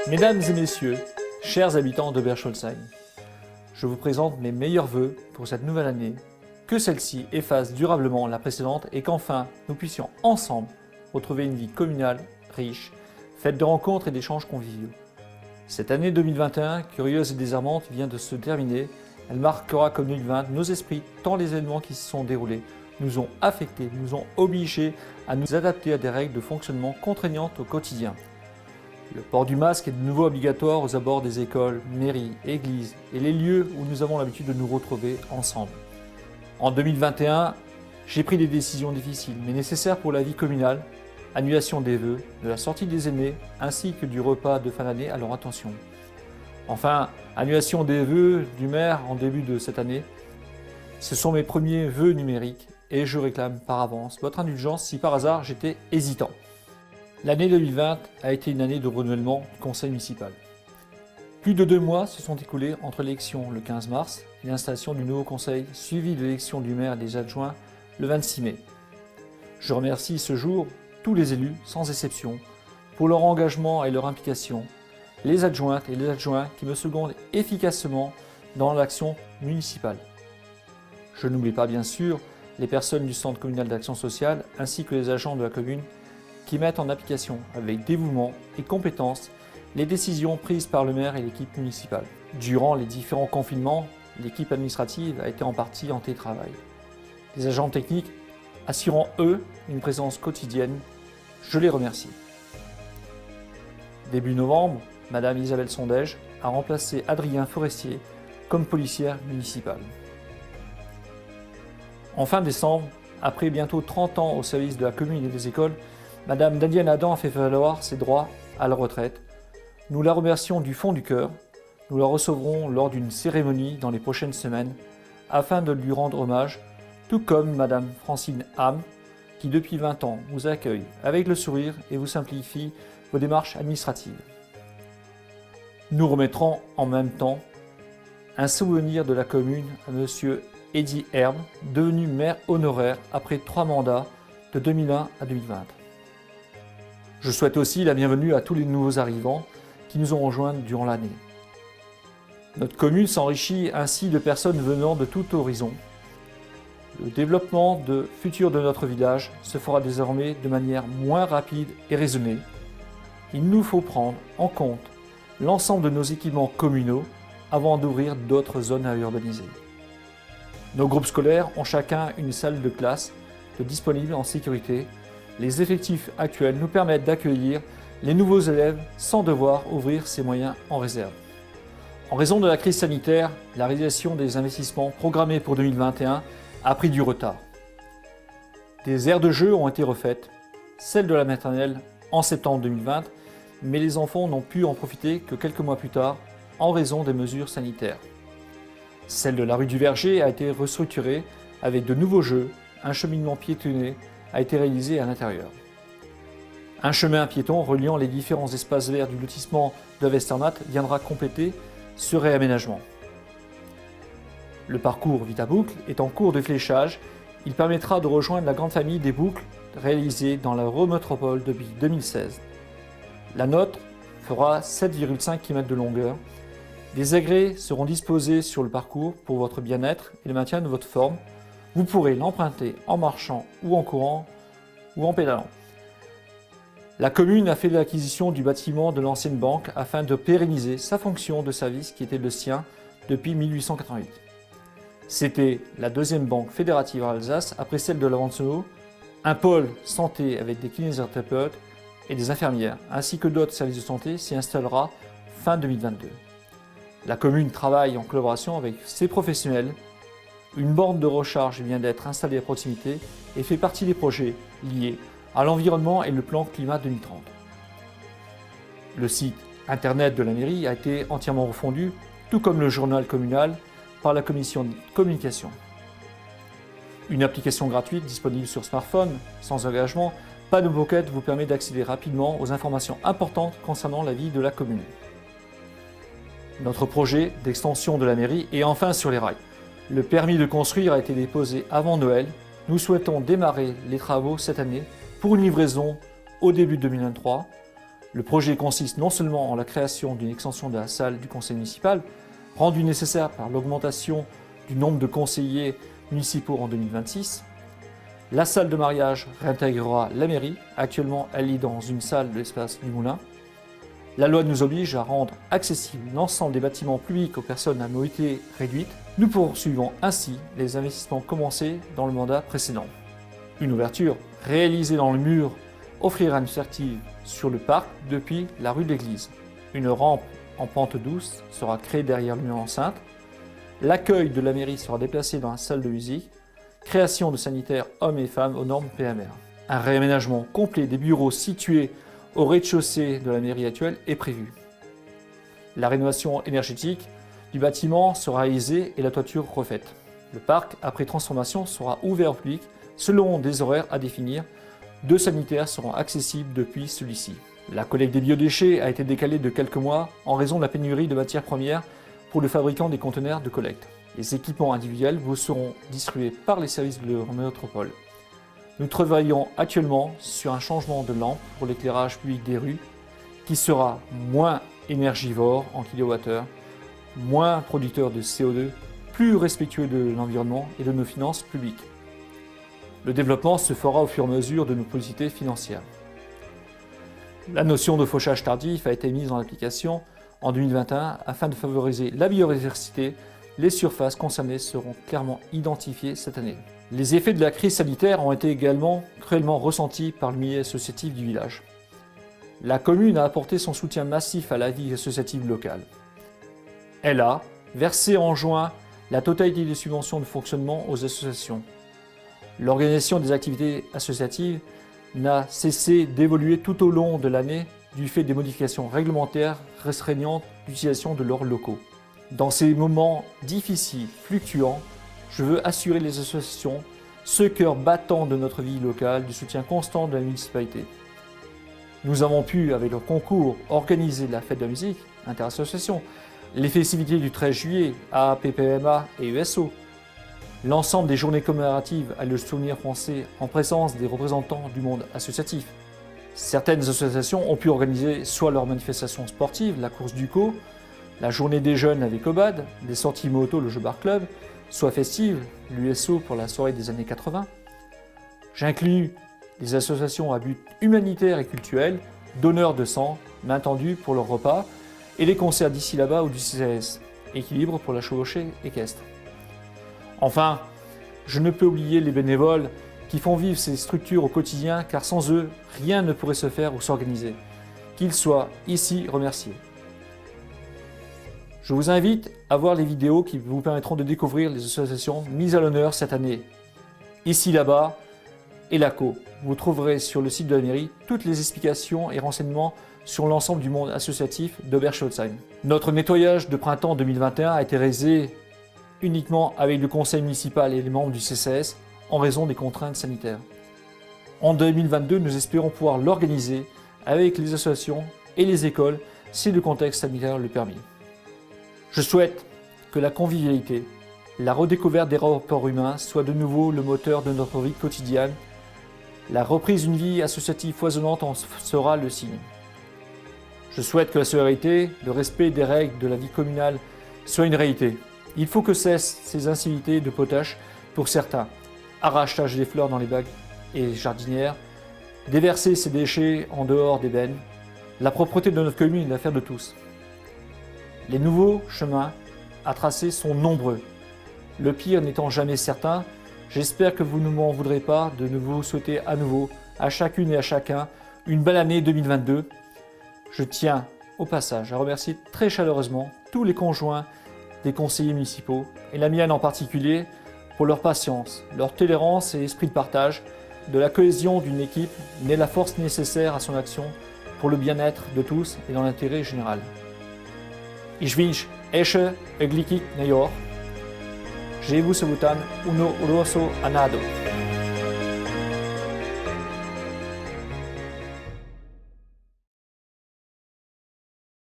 Mesdames et messieurs, chers habitants de Bercholsheim, je vous présente mes meilleurs vœux pour cette nouvelle année, que celle-ci efface durablement la précédente et qu'enfin nous puissions ensemble retrouver une vie communale riche, faite de rencontres et d'échanges conviviaux. Cette année 2021, curieuse et désarmante, vient de se terminer. Elle marquera comme 2020 nos esprits tant les événements qui se sont déroulés nous ont affectés, nous ont obligés à nous adapter à des règles de fonctionnement contraignantes au quotidien. Le port du masque est de nouveau obligatoire aux abords des écoles, mairies, églises et les lieux où nous avons l'habitude de nous retrouver ensemble. En 2021, j'ai pris des décisions difficiles mais nécessaires pour la vie communale, annulation des vœux, de la sortie des aînés ainsi que du repas de fin d'année à leur attention. Enfin, annulation des vœux du maire en début de cette année. Ce sont mes premiers vœux numériques et je réclame par avance votre indulgence si par hasard j'étais hésitant. L'année 2020 a été une année de renouvellement du conseil municipal. Plus de 2 mois se sont écoulés entre l'élection le 15 mars et l'installation du nouveau conseil, suivi de l'élection du maire et des adjoints le 26 mai. Je remercie ce jour tous les élus, sans exception, pour leur engagement et leur implication, les adjointes et les adjoints qui me secondent efficacement dans l'action municipale. Je n'oublie pas bien sûr les personnes du Centre communal d'action sociale ainsi que les agents de la commune qui mettent en application avec dévouement et compétence les décisions prises par le maire et l'équipe municipale. Durant les différents confinements, l'équipe administrative a été en partie en télétravail. Les agents techniques assurant eux une présence quotidienne, je les remercie. Début novembre, Madame Isabelle Sondège a remplacé Adrien Forestier comme policière municipale. En fin décembre, après bientôt 30 ans au service de la commune et des écoles, Madame Danielle Adam a fait valoir ses droits à la retraite. Nous la remercions du fond du cœur. Nous la recevrons lors d'une cérémonie dans les prochaines semaines afin de lui rendre hommage, tout comme Madame Francine Ham, qui depuis 20 ans vous accueille avec le sourire et vous simplifie vos démarches administratives. Nous remettrons en même temps un souvenir de la commune à Monsieur Eddy Herbe, devenu maire honoraire après 3 mandats de 2001 à 2020. Je souhaite aussi la bienvenue à tous les nouveaux arrivants qui nous ont rejoints durant l'année. Notre commune s'enrichit ainsi de personnes venant de tout horizon. Le développement futur de notre village se fera désormais de manière moins rapide et raisonnée. Il nous faut prendre en compte l'ensemble de nos équipements communaux avant d'ouvrir d'autres zones à urbaniser. Nos groupes scolaires ont chacun une salle de classe disponible en sécurité. Les effectifs actuels nous permettent d'accueillir les nouveaux élèves sans devoir ouvrir ces moyens en réserve. En raison de la crise sanitaire, la réalisation des investissements programmés pour 2021 a pris du retard. Des aires de jeu ont été refaites, celle de la maternelle en septembre 2020, mais les enfants n'ont pu en profiter que quelques mois plus tard en raison des mesures sanitaires. Celle de la rue du Verger a été restructurée avec de nouveaux jeux, un cheminement piétonnier a été réalisé à l'intérieur. Un chemin piéton reliant les différents espaces verts du lotissement de Westernath viendra compléter ce réaménagement. Le parcours Vita Boucle est en cours de fléchage. Il permettra de rejoindre la grande famille des boucles réalisées dans la Métropole depuis 2016. La nôtre fera 7,5 km de longueur. Des agrès seront disposés sur le parcours pour votre bien-être et le maintien de votre forme. Vous pourrez l'emprunter en marchant ou en courant ou en pédalant. La commune a fait l'acquisition du bâtiment de l'ancienne banque afin de pérenniser sa fonction de service qui était le sien depuis 1888. C'était la deuxième banque fédérative en Alsace après celle de Lavenseau, un pôle santé avec des kinésithérapeutes et des infirmières ainsi que d'autres services de santé s'y installera fin 2022. La commune travaille en collaboration avec ses professionnels. Une borne de recharge vient d'être installée à proximité et fait partie des projets liés à l'environnement et le plan climat 2030. Le site internet de la mairie a été entièrement refondu, tout comme le journal communal, par la commission de communication. Une application gratuite disponible sur smartphone, sans engagement, Panneau Pocket vous permet d'accéder rapidement aux informations importantes concernant la vie de la commune. Notre projet d'extension de la mairie est enfin sur les rails. Le permis de construire a été déposé avant Noël. Nous souhaitons démarrer les travaux cette année pour une livraison au début 2023. Le projet consiste non seulement en la création d'une extension de la salle du conseil municipal, rendue nécessaire par l'augmentation du nombre de conseillers municipaux en 2026. La salle de mariage réintégrera la mairie. Actuellement, elle est dans une salle de l'espace du Moulin. La loi nous oblige à rendre accessible l'ensemble des bâtiments publics aux personnes à mobilité réduite. Nous poursuivons ainsi les investissements commencés dans le mandat précédent. Une ouverture réalisée dans le mur offrira une perspective sur le parc depuis la rue de l'Église. Une rampe en pente douce sera créée derrière le mur enceinte. L'accueil de la mairie sera déplacé dans la salle de musique. Création de sanitaires hommes et femmes aux normes PMR. Un réaménagement complet des bureaux situés au rez-de-chaussée de la mairie actuelle est prévu. La rénovation énergétique du bâtiment sera réalisée et la toiture refaite. Le parc, après transformation, sera ouvert au public selon des horaires à définir. 2 sanitaires seront accessibles depuis celui-ci. La collecte des biodéchets a été décalée de quelques mois en raison de la pénurie de matières premières pour le fabricant des conteneurs de collecte. Les équipements individuels vous seront distribués par les services de la métropole. Nous travaillons actuellement sur un changement de lampe pour l'éclairage public des rues qui sera moins énergivore en kilowattheure, moins producteur de CO2, plus respectueux de l'environnement et de nos finances publiques. Le développement se fera au fur et à mesure de nos possibilités financières. La notion de fauchage tardif a été mise en application en 2021 afin de favoriser la biodiversité. Les surfaces concernées seront clairement identifiées cette année. Les effets de la crise sanitaire ont été également cruellement ressentis par le milieu associatif du village. La commune a apporté son soutien massif à la vie associative locale. Elle a versé en juin la totalité des subventions de fonctionnement aux associations. L'organisation des activités associatives n'a cessé d'évoluer tout au long de l'année du fait des modifications réglementaires restreignant l'utilisation de leurs locaux. Dans ces moments difficiles, fluctuants, je veux assurer les associations, ce cœur battant de notre vie locale, du soutien constant de la municipalité. Nous avons pu, avec leur concours, organiser la fête de la musique, interassociation, les festivités du 13 juillet, AAPPMA et USO, l'ensemble des journées commémoratives à le souvenir français en présence des représentants du monde associatif. Certaines associations ont pu organiser soit leurs manifestations sportives, la course du co, la journée des jeunes avec Obad, des sorties moto, le jeu bar club, soit festives, l'USO pour la soirée des années 80. J'inclus les associations à but humanitaire et culturel, donneurs de sang, main tendue pour leur repas, et les concerts d'ici là-bas ou du CCS, équilibre pour la chevauchée équestre. Enfin, je ne peux oublier les bénévoles qui font vivre ces structures au quotidien, car sans eux, rien ne pourrait se faire ou s'organiser. Qu'ils soient ici remerciés. Je vous invite à voir les vidéos qui vous permettront de découvrir les associations mises à l'honneur cette année. Ici, là-bas et l'ACO. Vous trouverez sur le site de la mairie toutes les explications et renseignements sur l'ensemble du monde associatif d'Oberscholzheim. Notre nettoyage de printemps 2021 a été réalisé uniquement avec le conseil municipal et les membres du CCS en raison des contraintes sanitaires. En 2022, nous espérons pouvoir l'organiser avec les associations et les écoles si le contexte sanitaire le permet. Je souhaite que la convivialité, la redécouverte des rapports humains soit de nouveau le moteur de notre vie quotidienne. La reprise d'une vie associative foisonnante en sera le signe. Je souhaite que la solidarité, le respect des règles de la vie communale soit une réalité. Il faut que cessent ces incivilités de potache pour certains, arrachage des fleurs dans les bacs et jardinières, déverser ces déchets en dehors des bennes. La propreté de notre commune est l'affaire de tous. Les nouveaux chemins à tracer sont nombreux. Le pire n'étant jamais certain, j'espère que vous ne m'en voudrez pas de vous souhaiter à nouveau, à chacune et à chacun, une belle année 2022. Je tiens au passage à remercier très chaleureusement tous les conjoints des conseillers municipaux, et la mienne en particulier, pour leur patience, leur tolérance et esprit de partage. De la cohésion d'une équipe naît la force nécessaire à son action pour le bien-être de tous et dans l'intérêt général. Ich wünsche euch ein glückliches Neujahr. Je vous souhaite un rosso anado.